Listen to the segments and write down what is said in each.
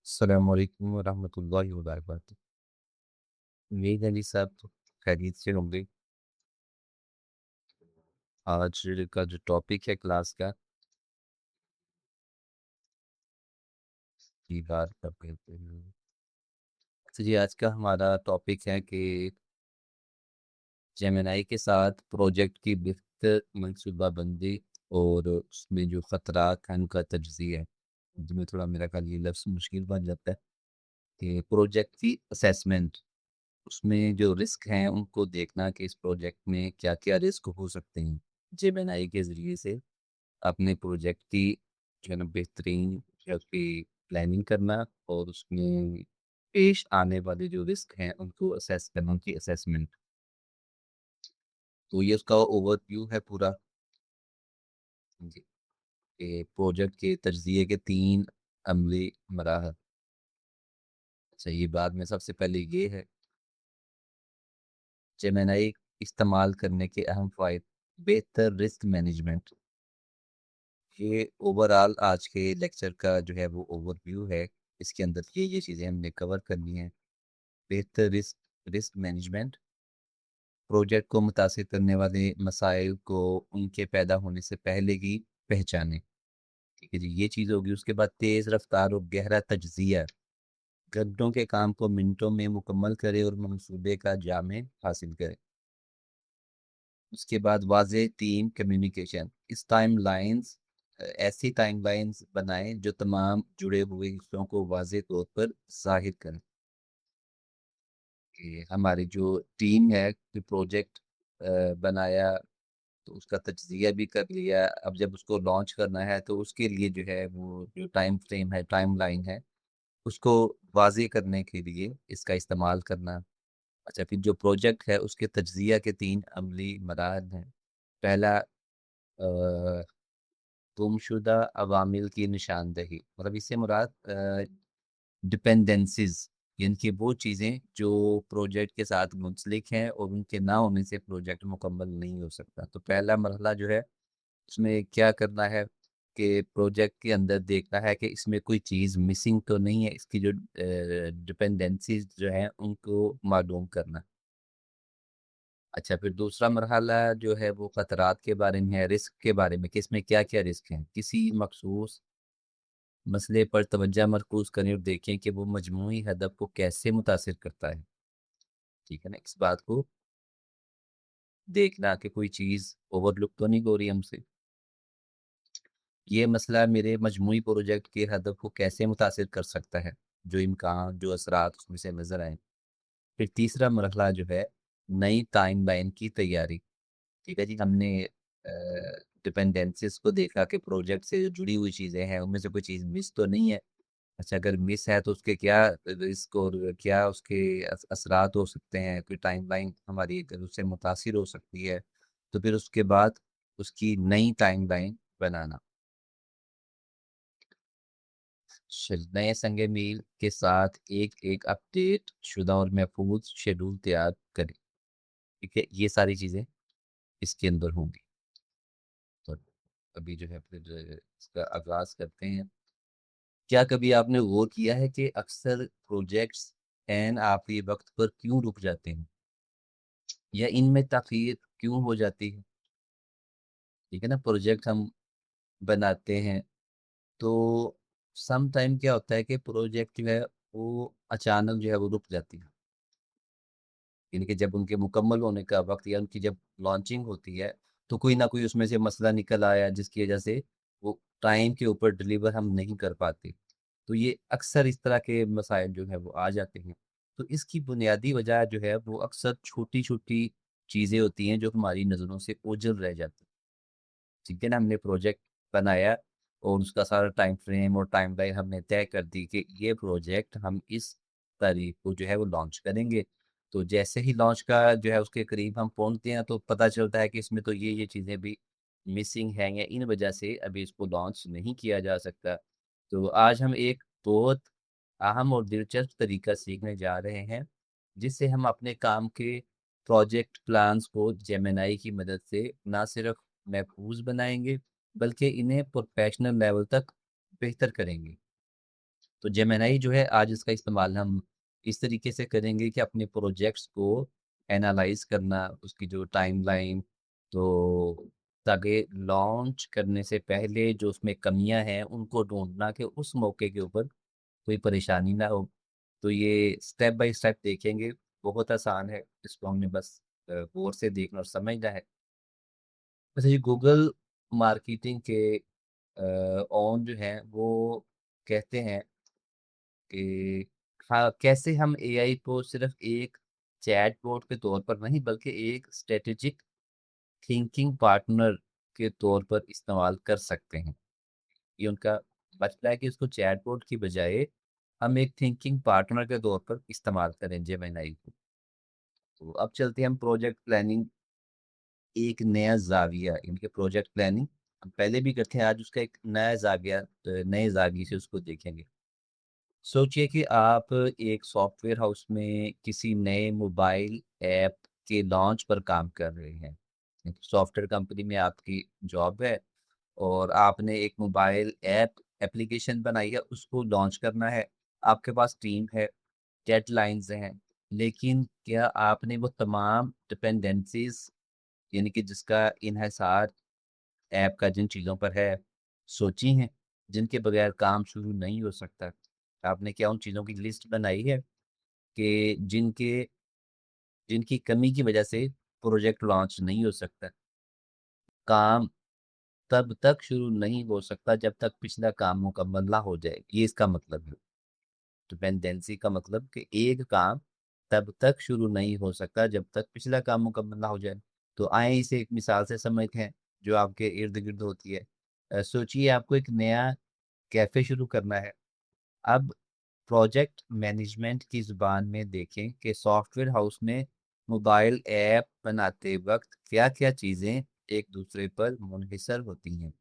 अस्सलाम वालेकुम वरहमतुल्लाहि वबरकातुहू। उम्मीद है जी सब खैरियत से होंगे। आज का जो टॉपिक है क्लास का की बात कर लेते हैं। तो जी आज का हमारा टॉपिक है कि जेमिनी के साथ प्रोजेक्ट की बेहतर मनसूबाबंदी और उसमें जो ख़तरात हैं उनका तज्ज़िया है। जिसमें थोड़ा मेरा ख़्याल ये लफ्ज़ मुश्किल बन जाता है कि प्रोजेक्ट की असेसमेंट, उसमें जो रिस्क हैं उनको देखना कि इस प्रोजेक्ट में क्या-क्या रिस्क हो सकते हैं। जेमिनी के ज़रिए से अपने प्रोजेक्ट की जो है ना बेहतरीन जो है उसकी प्लानिंग करना और उसमें पेश आने वाले जो रिस्क हैं उनको असेस करना, उनकी असेसमेंट। तो ये उसका ओवरव्यू है पूरा। जी, कि प्रोजेक्ट के तज्ज़िये के 3 अमली मराहल। अच्छा, ये बात में सबसे पहले ये है, जेमिनी इस्तेमाल करने के अहम फ़ायदे, बेहतर रिस्क मैनेजमेंट। ये ओवरऑल आज के लेक्चर का जो है वो ओवरव्यू है। इसके अंदर ये चीज़ें हमने कवर करनी है। बेहतर रिस्क रिस्क मैनेजमेंट, प्रोजेक्ट को मुतासिर करने वाले मसाइल को उनके पैदा होने से पहले ही पहचानें। ठीक है जी, ये चीज़ होगी। उसके बाद तेज़ रफ्तार और गहरा तज्ज़िया, घंटों के काम को मिनटों में मुकम्मल करें और मंसूबे का जामे हासिल करें। उसके बाद वाज़ेह टीम कम्युनिकेशन, इस टाइमलाइन्स ऐसी टाइमलाइन्स बनाएँ जो तमाम जुड़े हुए हिस्सों को वाज़ेह तौर पर ज़ाहिर करें कि हमारी जो टीम है, जो प्रोजेक्ट बनाया तो उसका तज्ज़िया भी कर लिया। अब जब उसको लॉन्च करना है तो उसके लिए जो है वो जो टाइम फ्रेम है, टाइमलाइन है, उसको वाज़ेह करने के लिए इसका इस्तेमाल करना। अच्छा, फिर जो प्रोजेक्ट है उसके तज्ज़िया के 3 अमली मराहल हैं। पहला गुमशुदा अवामिल की निशानदही, मतलब इससे मुराद डिपेंडेंसीज़, यानी कि वो चीज़ें जो प्रोजेक्ट के साथ मुंसलिक हैं और उनके ना होने से प्रोजेक्ट मुकम्मल नहीं हो सकता। तो पहला मरहला जो है उसमें क्या करना है कि प्रोजेक्ट के अंदर देखना है कि इसमें कोई चीज़ मिसिंग तो नहीं है, इसकी जो डिपेंडेंसीज़ जो हैं उनको मालूम करना। अच्छा, फिर दूसरा मरहला जो है वो खतरात के बारे में है, रिस्क के बारे में कि इसमें क्या-क्या रिस्क हैं। किसी मखसूस मसले पर तवज्जो मरकूज़ करें और देखें कि वो मजमूई हदफ को कैसे मुतासिर करता है। ठीक है ना? इस बात को देखना कि कोई चीज़ ओवरलुक तो नहीं हो रही हमसे। ये मसला मेरे मजमूई प्रोजेक्ट के हदफ को कैसे मुतासिर कर सकता है? जो इम्कान, जो असरात उसमें से नज़र आएँ। फिर तीसरा मरहला जो है, नई टाइमलाइन की तैयारी। ठीक है जी, हमने डिपेंडेंसीज़ को देखा कि प्रोजेक्ट से जो जुड़ी हुई चीज़ें हैं, उनमें से कोई चीज़ मिस तो नहीं है। अच्छा, अगर मिस है तो उसके क्या रिस्क और क्या उसके असरात हो सकते हैं, कोई टाइमलाइन हमारी अगर उससे मुतासिर हो सकती है, तो फिर उसके बाद उसकी नई टाइमलाइन बनाना। नए संग मील के साथ एक अपडेट शुदा और महफूज शेड्यूल तैयार करें। ठीक है, ये सारी चीज़ें इसके अंदर होंगी। तो अभी जो है फिर इसका आगाज़ करते हैं। क्या कभी आपने गौर किया है कि अक्सर प्रोजेक्ट्स ऐन आखिरी वक्त पर क्यों रुक जाते हैं या इनमें ताख़ीर क्यों हो जाती है? ठीक है ना, प्रोजेक्ट हम बनाते हैं तो सम टाइम क्या होता है कि प्रोजेक्ट जो है वो अचानक जो है वो रुक जाती है। यानी कि जब उनके मुकम्मल होने का वक़्त या उनकी जब लॉन्चिंग होती है, तो कोई ना कोई उसमें से मसला निकल आया जिसकी वज़ह से वो टाइम के ऊपर डिलीवर हम नहीं कर पाते। तो ये अक्सर इस तरह के मसाइल जो है वो आ जाते हैं। तो इसकी बुनियादी वजह जो है वो अक्सर छोटी-छोटी चीज़ें होती हैं जो हमारी नज़रों से ओझल रह जाती हैं। ठीक है ना, हमने प्रोजेक्ट बनाया और उसका सारा टाइम फ्रेम और टाइमलाइन हमने तय कर दी कि ये प्रोजेक्ट हम इस तारीख को जो है वो लॉन्च करेंगे। तो जैसे ही लॉन्च का जो है उसके करीब हम पहुँचते हैं तो पता चलता है कि इसमें तो ये चीज़ें भी मिसिंग हैं या इन वजह से अभी इसको लॉन्च नहीं किया जा सकता। तो आज हम एक बहुत अहम और दिलचस्प तरीका सीखने जा रहे हैं, जिससे हम अपने काम के प्रोजेक्ट प्लान्स को जेमिनी की मदद से ना सिर्फ महफूज बनाएँगे, बल्कि इन्हें प्रोफ़ेशनल लेवल तक बेहतर करेंगे। तो जेमिनी जो है आज इसका इस्तेमाल हम इस तरीके से करेंगे कि अपने प्रोजेक्ट्स को एनालाइज करना, उसकी जो टाइमलाइन, तो ताकि लॉन्च करने से पहले जो उसमें कमियां हैं उनको ढूंढना कि उस मौके के ऊपर कोई परेशानी ना हो। तो ये स्टेप बाय स्टेप देखेंगे, बहुत आसान है, इसको हमने बस गौर से देखना और समझना है। वैसे ये गूगल मार्केटिंग के ओन जो हैं वो कहते हैं कि हाँ, कैसे हम एआई को सिर्फ एक चैटबॉट के तौर पर नहीं बल्कि एक स्ट्रेटेजिक थिंकिंग पार्टनर के तौर पर इस्तेमाल कर सकते हैं। ये उनका मसला है कि इसको चैटबॉट की बजाय हम एक थिंकिंग पार्टनर के तौर पर इस्तेमाल करें जेमिनी को। तो अब चलते हैं हम प्रोजेक्ट प्लानिंग, एक नया ज़ाविया, इनके प्रोजेक्ट प्लानिंग हम पहले भी करते हैं, आज उसका एक नया ज़ाविया, नए ज़ाविये से उसको देखेंगे। सोचिए कि आप एक सॉफ्टवेयर हाउस में किसी नए मोबाइल ऐप के लॉन्च पर काम कर रहे हैं। एक सॉफ्टवेयर कंपनी में आपकी जॉब है और आपने एक मोबाइल ऐप एप्लीकेशन बनाई है, उसको लॉन्च करना है। आपके पास टीम है, डेडलाइंस हैं, लेकिन क्या आपने वो तमाम डिपेंडेंसीज, यानी कि जिसका इन्हिसार ऐप का जिन चीज़ों पर है, सोची हैं, जिनके बगैर काम शुरू नहीं हो सकता? आपने क्या उन चीज़ों की लिस्ट बनाई है कि जिनकी कमी की वजह से प्रोजेक्ट लॉन्च नहीं हो सकता? काम तब तक शुरू नहीं हो सकता जब तक पिछला काम मुकम्मल ना हो जाए, ये इसका मतलब है। डिपेंडेंसी का मतलब कि एक काम तब तक शुरू नहीं हो सकता जब तक पिछला काम मुकम्मल ना हो जाए। तो आए इसे एक मिसाल से समझते हैं जो आपके इर्द गिर्द होती है। सोचिए आपको एक नया कैफ़े शुरू करना है। अब प्रोजेक्ट मैनेजमेंट की ज़ुबान में देखें कि सॉफ्टवेयर हाउस में मोबाइल ऐप बनाते वक्त क्या-क्या चीज़ें एक दूसरे पर मुनहिसर होती हैं।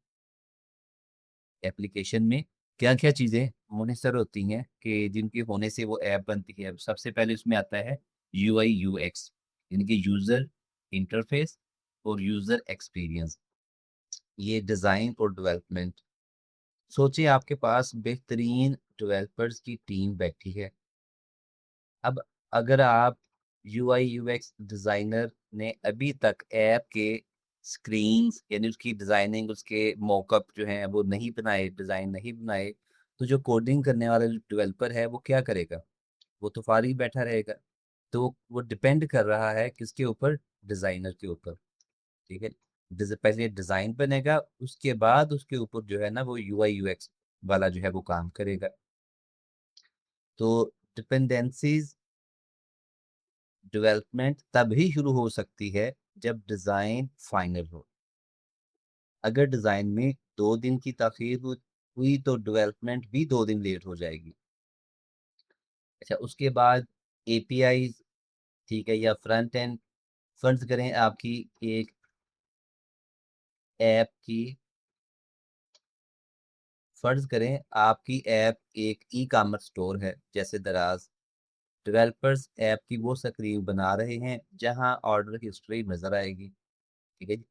एप्लीकेशन में क्या-क्या चीज़ें मुनहसर होती हैं कि जिनके होने से वो ऐप बनती है। सबसे पहले उसमें आता है यूआई यूएक्स, यानी कि यूज़र इंटरफेस और यूज़र एक्सपीरियंस। ये डिज़ाइन और डेवलपमेंट। सोचिए आपके पास बेहतरीन डेवलपर्स की टीम बैठी है। अब अगर आप यूआई यूएक्स डिज़ाइनर ने अभी तक ऐप के स्क्रीन्स, यानी उसकी डिज़ाइनिंग, उसके मॉकअप जो हैं वो नहीं बनाए, डिज़ाइन नहीं बनाए, तो जो कोडिंग करने वाला जो डेवलपर है वो क्या करेगा? वो तो फारिग बैठा रहेगा। तो वो डिपेंड कर रहा है किसके ऊपर? डिज़ाइनर के ऊपर, ठीक है? पहले डिज़ाइन बनेगा, उसके बाद उसके ऊपर जो है ना वो यूआई यूएक्स वाला जो है वो काम करेगा। तो डिपेंडेंसीज़ डेवलपमेंट तभी शुरू हो सकती है जब डिज़ाइन फाइनल हो। अगर डिज़ाइन में 2 दिन की ताख़ीर हुई तो डेवलपमेंट भी 2 दिन लेट हो जाएगी। अच्छा, उसके बाद एपीआईज़, ठीक है, या फ्रंट एंड, फ़र्ज़ करें आपकी एक ऐप की फ़र्ज़ करें आपकी ऐप एक ई-कॉमर्स स्टोर है जैसे दराज़। डेवलपर्स ऐप की वो स्क्रीन बना रहे हैं जहाँ ऑर्डर हिस्ट्री नज़र आएगी, ठीक है जी?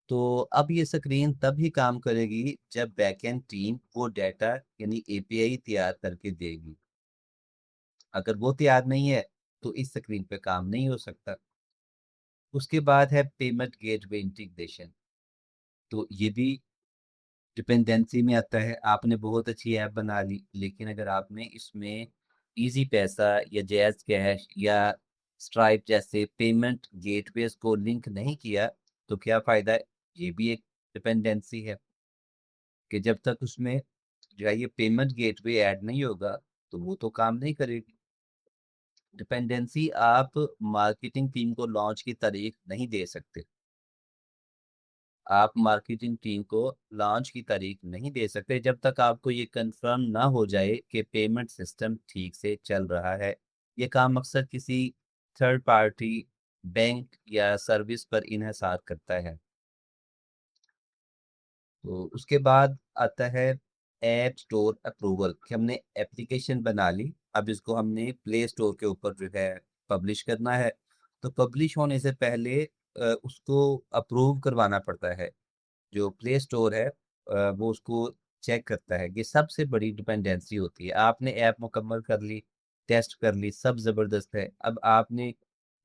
तो अब ये स्क्रीन तभी काम करेगी जब बैकएंड टीम वो डेटा यानी एपीआई तैयार करके देगी। अगर वो तैयार नहीं है तो इस स्क्रीन पे काम नहीं हो सकता। उसके बाद है पेमेंट गेटवे इंटीग्रेशन। तो ये भी डिपेंडेंसी में आता है। आपने बहुत अच्छी ऐप बना ली, लेकिन अगर आपने इसमें इजी पैसा या जैज़ कैश या स्ट्राइप जैसे पेमेंट गेटवेज़ को लिंक नहीं किया, तो क्या फ़ायदा है? ये भी एक डिपेंडेंसी है कि जब तक उसमें जो है ये पेमेंट गेटवे ऐड नहीं होगा, तो वो तो काम नहीं करेगी। डिपेंडेंसी, आप मार्केटिंग टीम को लॉन्च की तारीख नहीं दे सकते। आप मार्केटिंग टीम को लॉन्च की तारीख नहीं दे सकते जब तक आपको ये कंफर्म ना हो जाए कि पेमेंट सिस्टम ठीक से चल रहा है। ये काम अक्सर किसी थर्ड पार्टी बैंक या सर्विस पर इन्हिसार करता है। तो उसके बाद आता है ऐप स्टोर अप्रूवल, कि हमने एप्लीकेशन बना ली, अब इसको हमने प्ले स्टोर के ऊपर जो है पब्लिश करना है। तो पब्लिश होने से पहले उसको अप्रूव करवाना पड़ता है। जो प्ले स्टोर है वो उसको चेक करता है। ये सबसे बड़ी डिपेंडेंसी होती है। आपने ऐप मुकम्मल कर ली, टेस्ट कर ली, सब ज़बरदस्त है। अब आपने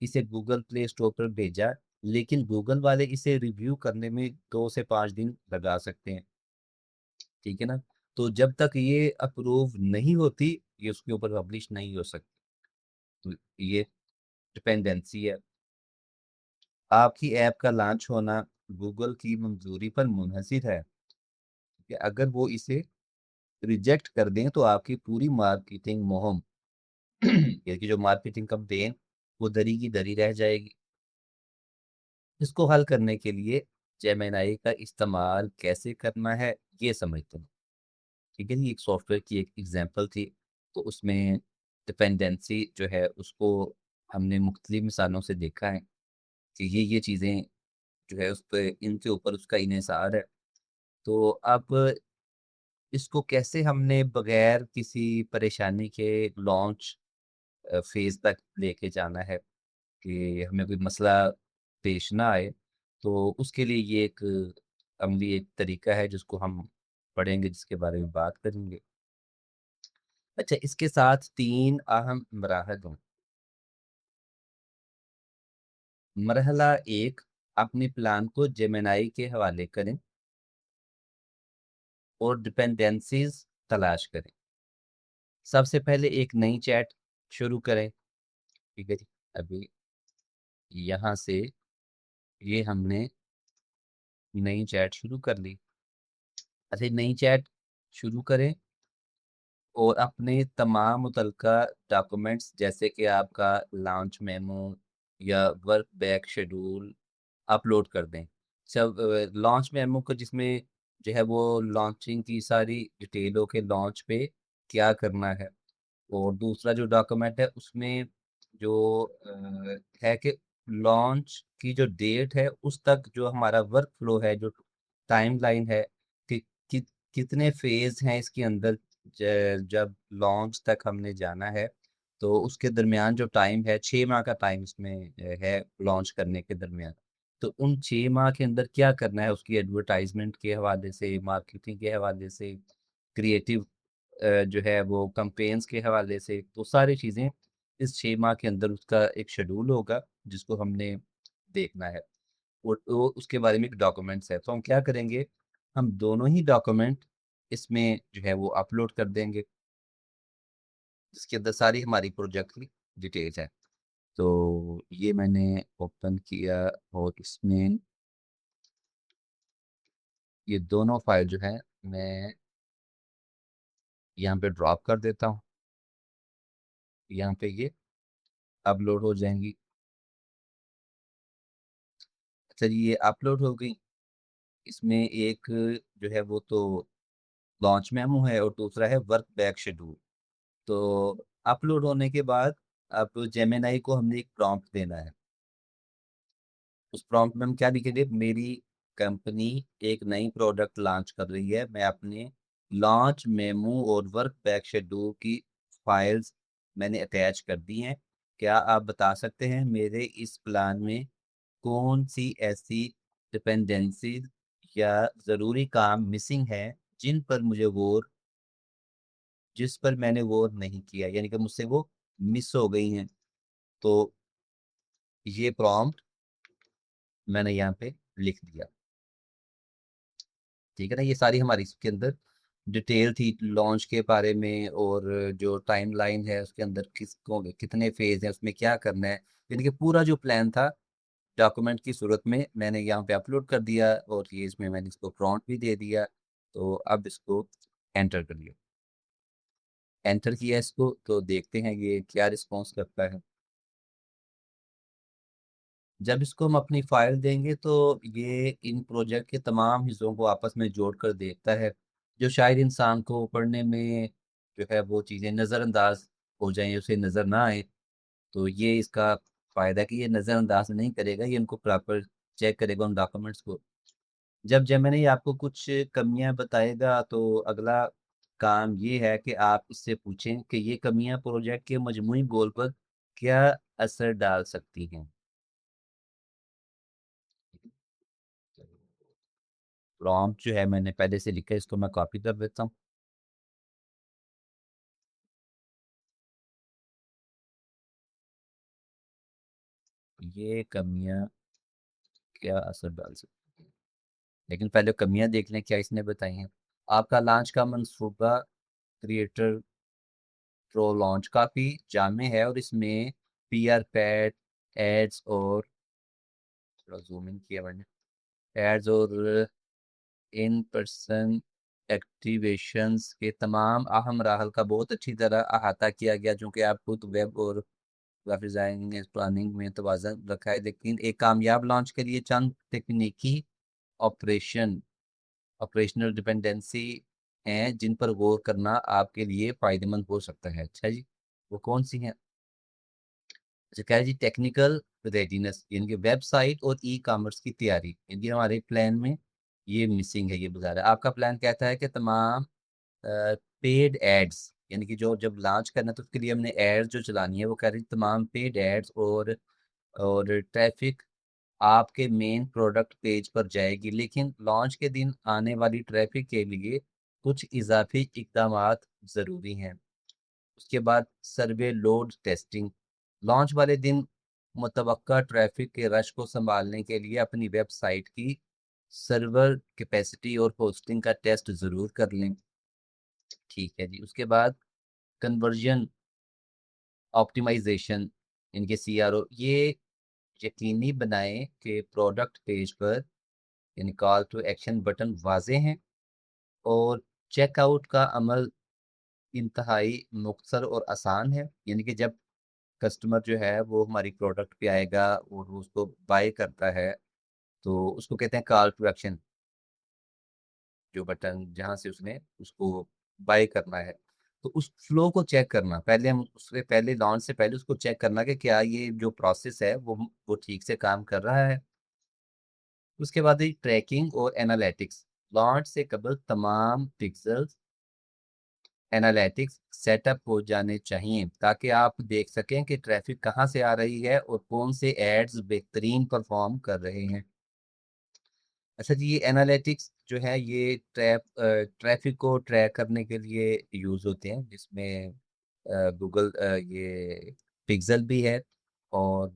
इसे गूगल प्ले स्टोर पर भेजा, लेकिन गूगल वाले इसे रिव्यू करने में 2 से 5 दिन लगा सकते हैं, ठीक है ना? तो जब तक ये अप्रूव नहीं होती, ये उसके ऊपर पब्लिश नहीं हो सकती। तो ये डिपेंडेंसी है। आपकी ऐप का लॉन्च होना गूगल की मंजूरी पर मुनहसिर है कि अगर वो इसे रिजेक्ट कर दें तो आपकी पूरी मार्केटिंग मुहिम यानी कि जो मार्केटिंग कैंपेन वो दरी की दरी रह जाएगी। इसको हल करने के लिए जेमिनी का इस्तेमाल कैसे करना है ये समझते हैं। ठीक है जी, एक सॉफ्टवेयर की एक एग्जांपल थी। तो उसमें डिपेंडेंसी जो है उसको हमने मुख्तलिफ मिसालों से देखा है कि ये चीज़ें जो है उस पे इनके ऊपर उसका इन्हिसार है। तो अब इसको कैसे हमने बगैर किसी परेशानी के लॉन्च फेज़ तक लेके जाना है कि हमें कोई मसला पेश ना आए, तो उसके लिए ये एक अमली एक तरीका है जिसको हम पढ़ेंगे, जिसके बारे में बात करेंगे। अच्छा, इसके साथ 3 अहम मराहल हैं। मरहला 1, अपने प्लान को जेमिनी के हवाले करें और डिपेंडेंसीज़ तलाश करें। सबसे पहले एक नई चैट शुरू करें, ठीक है जी? अभी यहाँ से ये हमने नई चैट शुरू कर ली। अच्छा, नई चैट शुरू करें और अपने तमाम मुतलका डॉक्यूमेंट्स जैसे कि आपका लॉन्च मेमो या वर्क बैक शेड्यूल अपलोड कर दें। सब लॉन्च मेमो को जिसमें जो है वो लॉन्चिंग की सारी डिटेलों के लॉन्च पे क्या करना है, और दूसरा जो डॉक्यूमेंट है उसमें जो है कि लॉन्च की जो डेट है उस तक जो हमारा वर्क फ्लो है, जो टाइमलाइन है कि, कि कितने फेज हैं इसके अंदर, जब लॉन्च तक हमने जाना है तो उसके दरमियान जो टाइम है 6 माह का टाइम इसमें है लॉन्च करने के दरमियान। तो उन 6 माह के अंदर क्या करना है, उसकी एडवर्टाइजमेंट के हवाले से, मार्केटिंग के हवाले से, क्रिएटिव जो है वो कैंपेन्स के हवाले से, तो सारी चीज़ें इस 6 माह के अंदर उसका एक शेड्यूल होगा जिसको हमने देखना है। वो उसके बारे में एक डॉक्यूमेंट्स है। तो हम क्या करेंगे, हम दोनों ही डॉक्यूमेंट इसमें जो है वो अपलोड कर देंगे, जिसके अंदर सारी हमारी प्रोजेक्ट की डिटेल्स है। तो ये मैंने ओपन किया और इसमें ये दोनों फाइल जो है मैं यहाँ पे ड्रॉप कर देता हूँ। यहाँ पे ये अपलोड हो जाएंगी। अच्छा जी, ये अपलोड हो गई। इसमें एक जो है वो तो लॉन्च मेमो है और दूसरा है वर्क बैक शेड्यूल। तो अपलोड होने के बाद अब जेमिनी को हमने एक प्रॉम्प्ट देना है। उस प्रॉम्प्ट में हम क्या लिखेंगे, मेरी कंपनी एक नई प्रोडक्ट लॉन्च कर रही है, मैं अपने लॉन्च मेमो और वर्क बैक शेड्यूल की फाइल्स मैंने अटैच कर दी हैं। क्या आप बता सकते हैं मेरे इस प्लान में कौन सी ऐसी डिपेंडेंसीज या ज़रूरी काम मिसिंग है जिन पर मुझे गौर जिस पर मैंने गौर नहीं किया, यानी कि मुझसे वो मिस हो गई हैं। तो ये प्रॉम्प्ट मैंने यहाँ पे लिख दिया, ठीक है ना? ये सारी हमारी इसके अंदर डिटेल थी लॉन्च के बारे में, और जो टाइमलाइन है उसके अंदर किसको कितने फेज हैं, उसमें क्या करना है, यानी कि पूरा जो प्लान था डॉक्यूमेंट की सूरत में मैंने यहाँ पे अपलोड कर दिया, और ये इसमें मैंने इसको प्रॉम्प्ट भी दे दिया। तो अब इसको एंटर कर लिया। एंटर किया इसको तो देखते हैं ये क्या रिस्पॉन्स करता है। जब इसको हम अपनी फाइल देंगे तो ये इन प्रोजेक्ट के तमाम हिस्सों को आपस में जोड़कर देखता है, जो शायद इंसान को पढ़ने में जो है वो चीज़ें नज़रअंदाज हो जाएं, उसे नज़र ना आए। तो ये इसका फ़ायदा है कि ये नज़रअंदाज नहीं करेगा, ये इनको प्रॉपर चेक करेगा उन डॉक्यूमेंट्स को। जब जेमिनी आपको कुछ कमियां बताएगा तो अगला काम ये है कि आप इससे पूछें कि ये कमियां प्रोजेक्ट के मजमूई गोल पर क्या असर डाल सकती हैं। प्रॉम्प्ट जो है मैंने पहले से लिखा है, इसको मैं कॉपी कर देता हूँ। ये कमियां क्या असर डाल सकती हैं, लेकिन पहले कमियां देख लें क्या इसने बताई हैं। आपका लॉन्च का मंसूबा क्रिएटर प्रो लॉन्च काफ़ी जामे है और इसमें पीआर पैड, एड्स और थोड़ा जूम इन किया मैंने, एड्स और इन पर्सन एक्टिवेशंस के तमाम अहम राहल का बहुत अच्छी तरह अहाता किया गया, जो कि आप खुद वेब और ग्राफिक डिजाइनिंग प्लानिंग में तवाज़न रखा है। लेकिन एक कामयाब लॉन्च के लिए चंद तकनीकी ऑपरेशन ऑपरेशनल डिपेंडेंसी हैं जिन पर गौर करना आपके लिए फ़ायदेमंद हो सकता है। अच्छा जी, वो कौन सी हैं? अच्छा, कह रहे जी टेक्निकल रेडीनेस, यानी कि वेबसाइट और ई कॉमर्स की तैयारी, यानी कि हमारे प्लान में ये मिसिंग है। ये बता रहा है आपका प्लान कहता है कि तमाम पेड एड्स, यानी कि जो जब लॉन्च करना तो उसके लिए हमने एड्स जो चलानी है, वो कह रही तमाम पेड एड्स और ट्रैफिक आपके मेन प्रोडक्ट पेज पर जाएगी, लेकिन लॉन्च के दिन आने वाली ट्रैफिक के लिए कुछ इजाफी इकदामात ज़रूरी हैं। उसके बाद सर्वे लोड टेस्टिंग, लॉन्च वाले दिन मुतवक्का ट्रैफिक के रश को संभालने के लिए अपनी वेबसाइट की सर्वर कैपेसिटी और होस्टिंग का टेस्ट ज़रूर कर लें। ठीक है जी। उसके बाद कन्वर्जन ऑप्टिमाइजेशन, इनके सीआरओ, ये यकीनी बनाएं कि प्रोडक्ट पेज पर यानी कॉल टू एक्शन बटन वाजे हैं और चेकआउट का अमल इंतहाई मुख्तसर और आसान है, यानी कि जब कस्टमर जो है वो हमारी प्रोडक्ट पे आएगा और वो उसको बाय करता है, तो उसको कहते हैं कॉल टू एक्शन, जो बटन जहाँ से उसने उसको बाय करना है। तो उस फ्लो को चेक करना, पहले हम उससे पहले लॉन्च से पहले उसको चेक करना कि क्या ये जो प्रोसेस है वो ठीक से काम कर रहा है। उसके बाद ही ट्रैकिंग और एनालिटिक्स, लॉन्च से कबल तमाम पिक्सल्स एनालिटिक्स सेटअप हो जाने चाहिए ताकि आप देख सकें कि ट्रैफिक कहाँ से आ रही है और कौन से एड्स बेहतरीन परफॉर्म कर रहे हैं। अच्छा जी, ये एनालिटिक्स जो है ये ट्रैफिक को ट्रैक करने के लिए यूज़ होते हैं, जिसमें गूगल ये पिक्सल भी है और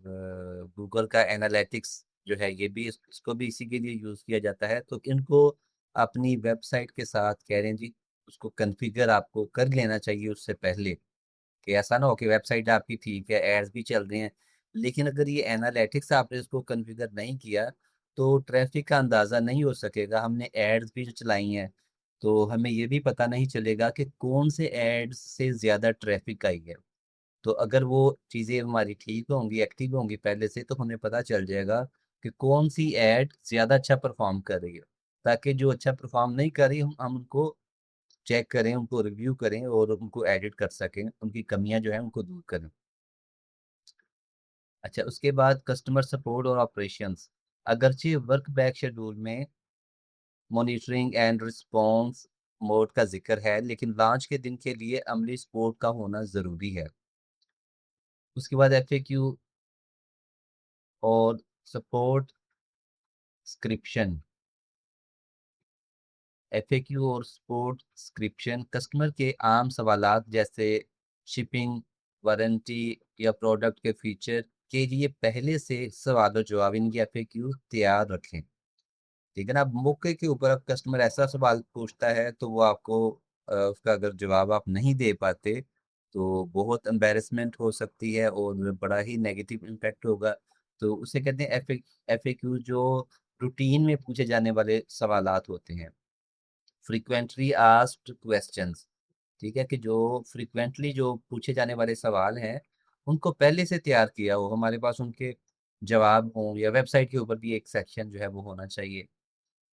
गूगल का एनालिटिक्स जो है ये भी इसको भी इसी के लिए यूज़ किया जाता है। तो इनको अपनी वेबसाइट के साथ कह रहे हैं जी, उसको कॉन्फ़िगर आपको कर लेना चाहिए उससे पहले, कि ऐसा ना हो कि वेबसाइट आपकी ठीक है, एड्स भी चल रहे हैं, लेकिन अगर ये एनालिटिक्स आपने इसको कॉन्फ़िगर नहीं किया तो ट्रैफिक का अंदाज़ा नहीं हो सकेगा। हमने एड्स भी जो चलाई हैं तो हमें ये भी पता नहीं चलेगा कि कौन से एड्स से ज़्यादा ट्रैफिक आई है। तो अगर वो चीज़ें हमारी ठीक होंगी, एक्टिव होंगी पहले से, तो हमें पता चल जाएगा कि कौन सी ऐड ज़्यादा अच्छा परफॉर्म कर रही है, ताकि जो अच्छा परफॉर्म नहीं कर रही हम उनको चेक करें, उनको रिव्यू करें और उनको एडिट कर सकें, उनकी कमियां जो हैं उनको दूर करें। अच्छा, उसके बाद कस्टमर सपोर्ट और ऑपरेशंस, अगरचे वर्क बैक शेड्यूल में मॉनिटरिंग एंड रिस्पॉन्स मोड का जिक्र है, लेकिन लॉन्च के दिन के लिए अमली सपोर्ट का होना ज़रूरी है। उसके बाद एफएक्यू और सपोर्ट स्क्रिप्शन, एफएक्यू और सपोर्ट स्क्रिप्शन कस्टमर के आम सवालात जैसे शिपिंग, वारंटी या प्रोडक्ट के फीचर के लिए पहले से सवाल जवाब, इनकी एफएक्यू तैयार रखें। ठीक है ना। अब मौके के ऊपर अब कस्टमर ऐसा सवाल पूछता है तो वो आपको उसका अगर जवाब आप नहीं दे पाते तो बहुत एम्बेरसमेंट हो सकती है और बड़ा ही नेगेटिव इम्पैक्ट होगा। तो उसे कहते हैं एफएक्यू, जो रूटीन में पूछे जाने वाले सवालात होते हैं, फ्रीक्वेंटली आस्क्ड क्वेश्चंस। ठीक है, कि जो फ्रीक्वेंटली जो पूछे जाने वाले सवाल हैं उनको पहले से तैयार किया हो, हमारे पास उनके जवाब हों, या वेबसाइट के ऊपर भी एक सेक्शन जो है वो होना चाहिए,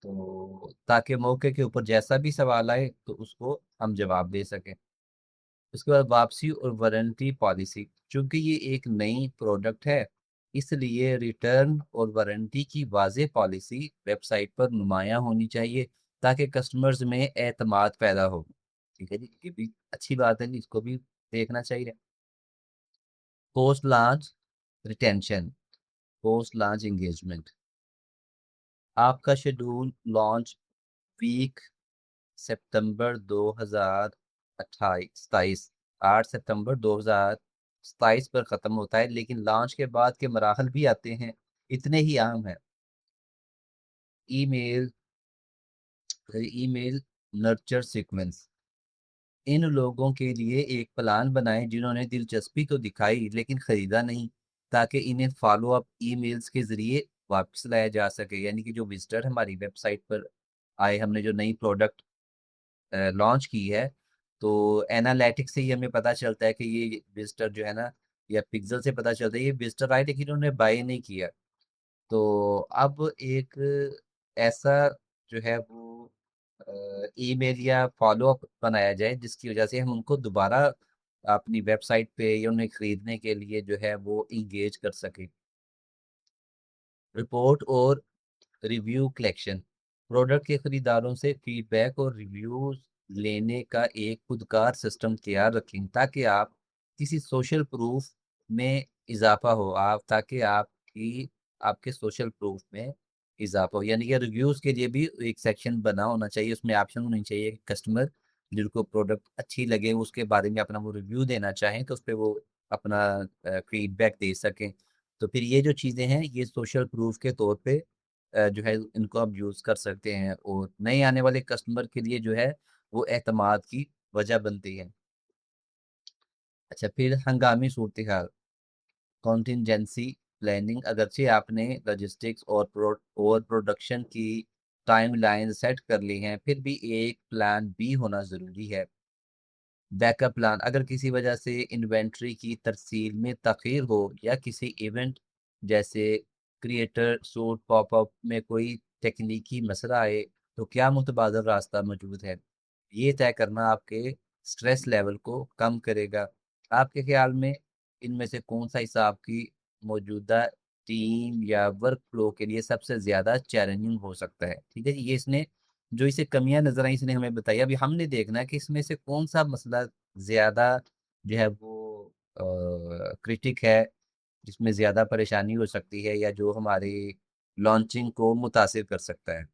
तो ताकि मौके के ऊपर जैसा भी सवाल आए तो उसको हम जवाब दे सकें। उसके बाद वापसी और वारंटी पॉलिसी, चूंकि ये एक नई प्रोडक्ट है इसलिए रिटर्न और वारंटी की वाज़ेह पॉलिसी वेबसाइट पर नुमायां होनी चाहिए ताकि कस्टमर्स में एतमाद पैदा हो। ठीक है जी, ये भी अच्छी बात है जी, इसको भी देखना चाहिए। Post launch retention, post launch engagement, आपका शेड्यूल लॉन्च वीक सितंबर 2027, 8 सितंबर 2027 पर ख़त्म होता है, लेकिन लॉन्च के बाद के मराहल भी आते हैं, इतने ही आम हैं। Email email nurture sequence. इन लोगों के लिए एक प्लान बनाएं जिन्होंने दिलचस्पी तो दिखाई लेकिन खरीदा नहीं, ताकि इन्हें फॉलो अप ईमेल्स के जरिए वापस लाया जा सके। यानी कि जो विजिटर हमारी वेबसाइट पर आए, हमने जो नई प्रोडक्ट लॉन्च की है, तो एनालिटिक्स से ही हमें पता चलता है कि ये विजिटर जो है ना, या पिक्सल से पता चलता है ये विजिटर आए लेकिन उन्होंने बाय नहीं किया। तो अब एक ऐसा जो है वो ईमेल या फॉलो अप बनाया जाए जिसकी वजह से हम उनको दोबारा अपनी वेबसाइट पे या उन्हें खरीदने के लिए जो है वो इंगेज कर सकें। रिपोर्ट और रिव्यू कलेक्शन। प्रोडक्ट के खरीदारों से फीडबैक और रिव्यूज लेने का एक खुदकार सिस्टम तैयार रखें, ताकि आप किसी सोशल प्रूफ में इजाफा हो, आप ताकि आपके सोशल प्रूफ में इजाफा हो। यानी कि रिव्यूज के लिए भी एक सेक्शन बना होना चाहिए, उसमें ऑप्शन होनी चाहिए कि कस्टमर जिनको प्रोडक्ट अच्छी लगे उसके बारे में अपना वो रिव्यू देना चाहें, तो उस पर वो अपना फीडबैक दे सकें। तो फिर ये जो चीज़ें हैं ये सोशल प्रूफ के तौर पे जो है इनको आप यूज़ कर सकते हैं, और नए आने वाले कस्टमर के लिए जो है वो एतमाद की वजह बनती है। अच्छा, फिर हंगामी सूरत हाल, कॉन्टिजेंसी प्लानिंग। अगरचे आपने लॉजिस्टिक्स और प्रोडक्शन की टाइमलाइन सेट कर ली हैं, फिर भी एक प्लान बी होना ज़रूरी है। बैकअप प्लान, अगर किसी वजह से इन्वेंट्री की तरसील में तखीर हो या किसी इवेंट जैसे क्रिएटर सूट पॉपअप में कोई तकनीकी मसला आए, तो क्या मुतबादल रास्ता मौजूद है। ये तय करना आपके स्ट्रेस लेवल को कम करेगा। आपके ख्याल में इनमें से कौन सा हिस्सा आपकी मौजूदा टीम या वर्क फ्लो के लिए सबसे ज़्यादा चैलेंजिंग हो सकता है? ठीक है जी, ये इसने जो इसे कमियां नजर आई इसने हमें बताई। अभी हमने देखना है कि इसमें से कौन सा मसला ज्यादा जो है वो क्रिटिक है, जिसमें ज्यादा परेशानी हो सकती है, या जो हमारी लॉन्चिंग को मुतासिर कर सकता है।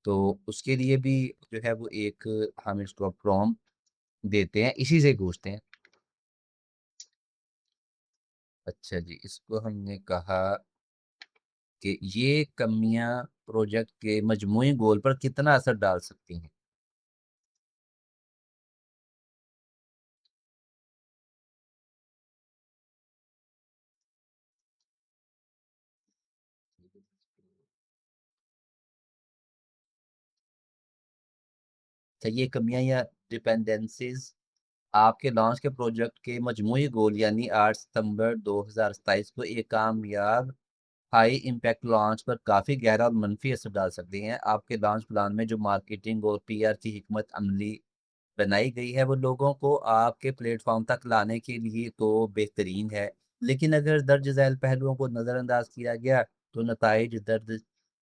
तो उसके लिए भी जो है वो एक हम इसको प्रॉम्प्ट देते हैं, इसी से पूछते हैं। अच्छा जी, इसको हमने कहा कि ये कमियां प्रोजेक्ट के मजमूई गोल पर कितना असर डाल सकती हैं। अच्छा, ये कमियां या डिपेंडेंसीज आपके लॉन्च के प्रोजेक्ट के मजमूई गोल यानी 8 सितंबर 2027 को एक कामयाब हाई इम्पैक्ट लॉन्च पर काफ़ी गहरा और मनफी असर डाल सकती हैं। आपके लॉन्च प्लान में जो मार्केटिंग और पीआर की हिकमत अमली बनाई गई है वो लोगों को आपके प्लेटफॉर्म तक लाने के लिए तो बेहतरीन है, लेकिन अगर दर्ज झैल पहलुओं को नज़रअंदाज किया गया तो नतज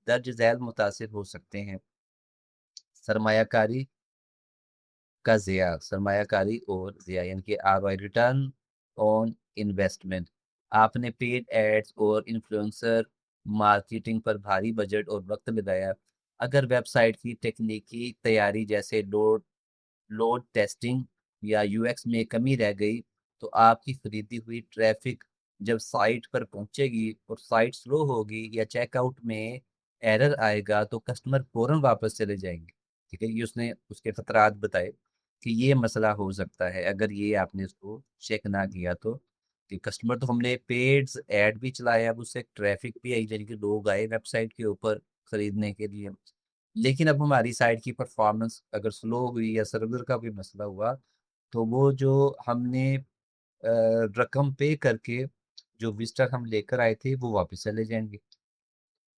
दर्ज झैल मुतासिर हो सकते हैं। सरमायाकारी सरमायाकारी और ज़िया, यानी कि आरओआई, रिटर्न ऑन इन्वेस्टमेंट। आपने पेड एड्स और इन्फ्लुएंसर मार्केटिंग पर भारी बजट और वक्त लगाया। अगर वेबसाइट की तकनीकी तैयारी जैसे लोड लोड टेस्टिंग या यूएक्स में कमी रह गई, तो आपकी खरीदी हुई ट्रैफिक जब साइट पर पहुंचेगी और साइट स्लो होगी या चेकआउट में एरर आएगा, तो कस्टमर फौरन वापस चले जाएंगे। ठीक है, ये उसने उसके खतरात बताए कि ये मसला हो सकता है अगर ये आपने इसको चेक ना किया तो। कि कस्टमर तो हमने पेड ऐड भी चलाया, अब उससे ट्रैफिक भी आई, यानी कि लोग आए वेबसाइट के ऊपर खरीदने के लिए, लेकिन अब हमारी साइट की परफॉर्मेंस अगर स्लो हुई या सर्वर का भी मसला हुआ, तो वो जो हमने रकम पे करके जो विजिटर हम लेकर आए थे वो वापस चले जाएंगे,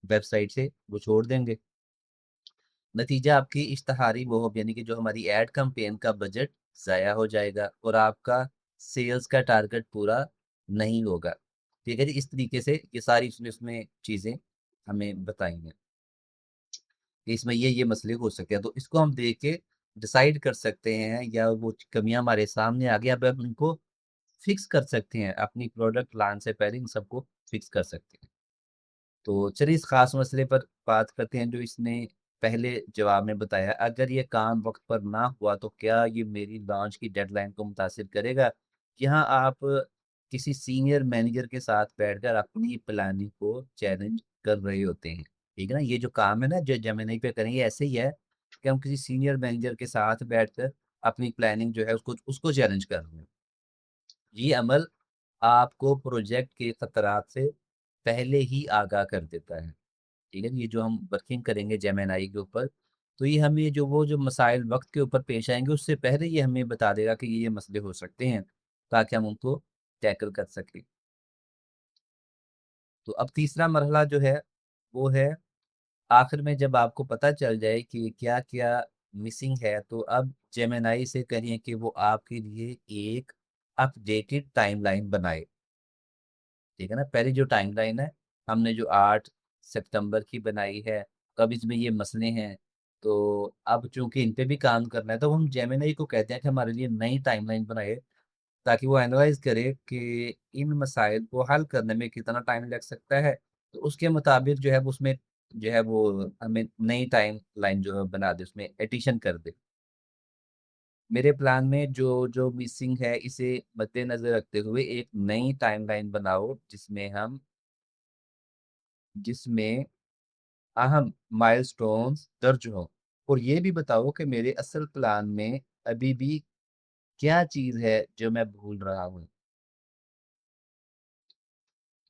वेबसाइट से वो छोड़ देंगे। नतीजा आपकी इश्तहारी मुहिम यानी कि जो हमारी एड कैंपेन का बजट ज़ाया हो जाएगा और आपका सेल्स का टारगेट पूरा नहीं होगा। ठीक है जी, इस तरीके से ये सारी उसने उसमें चीज़ें हमें बताई हैं कि इसमें ये मसले हो सकते हैं, तो इसको हम देख के डिसाइड कर सकते हैं, या वो कमियां हमारे सामने आ गई अब हम इनको फिक्स कर सकते हैं, अपनी प्रोडक्ट लॉन्च से पहले इन सबको फिक्स कर सकते हैं। तो चलिए इस खास मसले पर बात करते हैं जो इसने पहले जवाब में बताया, अगर ये काम वक्त पर ना हुआ तो क्या ये मेरी लॉन्च की डेडलाइन को मुतासिर करेगा? यहाँ आप किसी सीनियर मैनेजर के साथ बैठकर अपनी प्लानिंग को चैलेंज कर रहे होते हैं। ठीक है ना, ये जो काम है ना जो जेमिनी पे करेंगे ऐसे ही है कि हम किसी सीनियर मैनेजर के साथ बैठकर अपनी प्लानिंग जो है उसको उसको चैलेंज कर रहे हैं। ये अमल आपको प्रोजेक्ट के खतरात से पहले ही आगाह कर देता है। ठीक है, ये जो हम वर्किंग करेंगे जेमिनी के ऊपर, तो ये हमें जो वो जो मसाइल वक्त के ऊपर पेश आएंगे उससे पहले ये हमें बता देगा कि ये मसले हो सकते हैं, ताकि हम उनको टैकल कर सकें। तो अब तीसरा मरहला जो है वो है, आखिर में जब आपको पता चल जाए कि क्या क्या मिसिंग है, तो अब जेमिनी से करिए कि वो आपके लिए एक अपडेटेड टाइमलाइन बनाए। ठीक है ना, पहली जो टाइमलाइन है हमने जो 8 सितंबर की बनाई है, कब इसमें ये मसले हैं, तो अब चूंकि इन पे भी काम करना है तो हम जेमिनी को कहते हैं कि हमारे लिए नई टाइमलाइन बनाए, ताकि वो एनालाइज करे कि इन मसाइल को हल करने में कितना टाइम लग सकता है, तो उसके मुताबिक जो है वो उसमें जो है वो हमें नई टाइम लाइन जो है बना दे, उसमें एडिशन कर दे। मेरे प्लान में जो जो मिसिंग है इसे मद्देनजर रखते हुए एक नई टाइमलाइन बनाओ, जिसमें अहम माइलस्टोन्स दर्ज हों, और ये भी बताओ कि मेरे असल प्लान में अभी भी क्या चीज़ है जो मैं भूल रहा हूँ।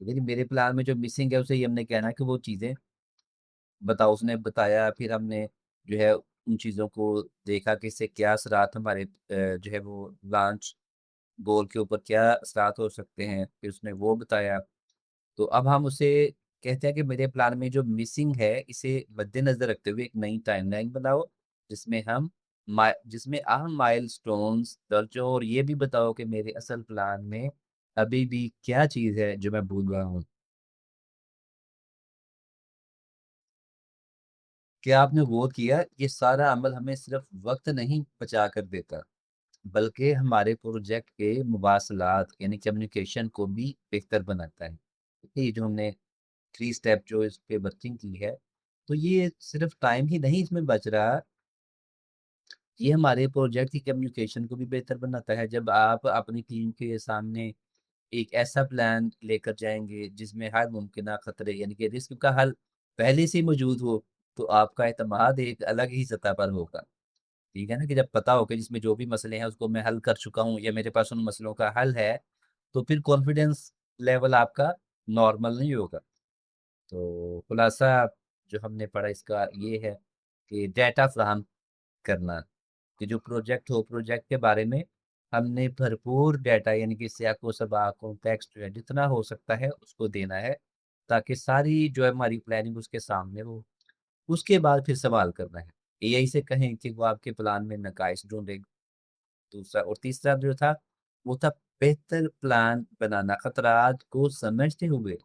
ठीक है जी, मेरे प्लान में जो मिसिंग है उसे ही हमने कहना है कि वो चीज़ें बताओ। उसने बताया, फिर हमने जो है उन चीज़ों को देखा कि इससे क्या असरात हमारे जो है वो लॉन्च गोल के ऊपर क्या असरात हो सकते हैं, फिर उसने वो बताया। तो अब हम उसे कहते हैं कि मेरे प्लान में जो मिसिंग है इसे मद्देनजर रखते हुए एक नई टाइमलाइन बनाओ, जिसमें अहम माइलस्टोन्स दर्ज हो, और ये भी बताओ कि मेरे असल प्लान में अभी भी क्या चीज़ है जो मैं भूल रहा हूँ। क्या आपने गौर किया, ये सारा अमल हमें सिर्फ वक्त नहीं बचा कर देता, बल्कि हमारे प्रोजेक्ट के मुवासलात यानी कम्युनिकेशन को भी बेहतर बनाता है। ये जो हमने 3 स्टेप जो इस पे वर्किंग की है, तो ये सिर्फ टाइम ही नहीं इसमें बच रहा, ये हमारे प्रोजेक्ट की कम्युनिकेशन को भी बेहतर बनाता है। जब आप अपनी टीम के सामने एक ऐसा प्लान लेकर जाएंगे जिसमें हर मुमकिन खतरे यानी कि रिस्क का हल पहले से ही मौजूद हो, तो आपका एतमाद एक अलग ही सतह पर होगा। ठीक है ना, कि जब पता हो कि जिसमें जो भी मसले हैं उसको मैं हल कर चुका हूँ या मेरे पास उन मसलों का हल है, तो फिर कॉन्फिडेंस लेवल आपका नॉर्मल नहीं होगा। तो खुलासा जो हमने पढ़ा इसका ये है कि डेटा फ्राहम करना, कि जो प्रोजेक्ट हो प्रोजेक्ट के बारे में हमने भरपूर डेटा यानी कि सियाको सबाको टेक्स्ट जो है जितना हो सकता है उसको देना है, ताकि सारी जो है हमारी प्लानिंग उसके सामने हो। उसके बाद फिर सवाल करना है, एआई से कहें कि वो आपके प्लान में नकाइश ढूंढे। दूसरा और तीसरा जो था वो था बेहतर प्लान बनाना, खतरात को समझते हुए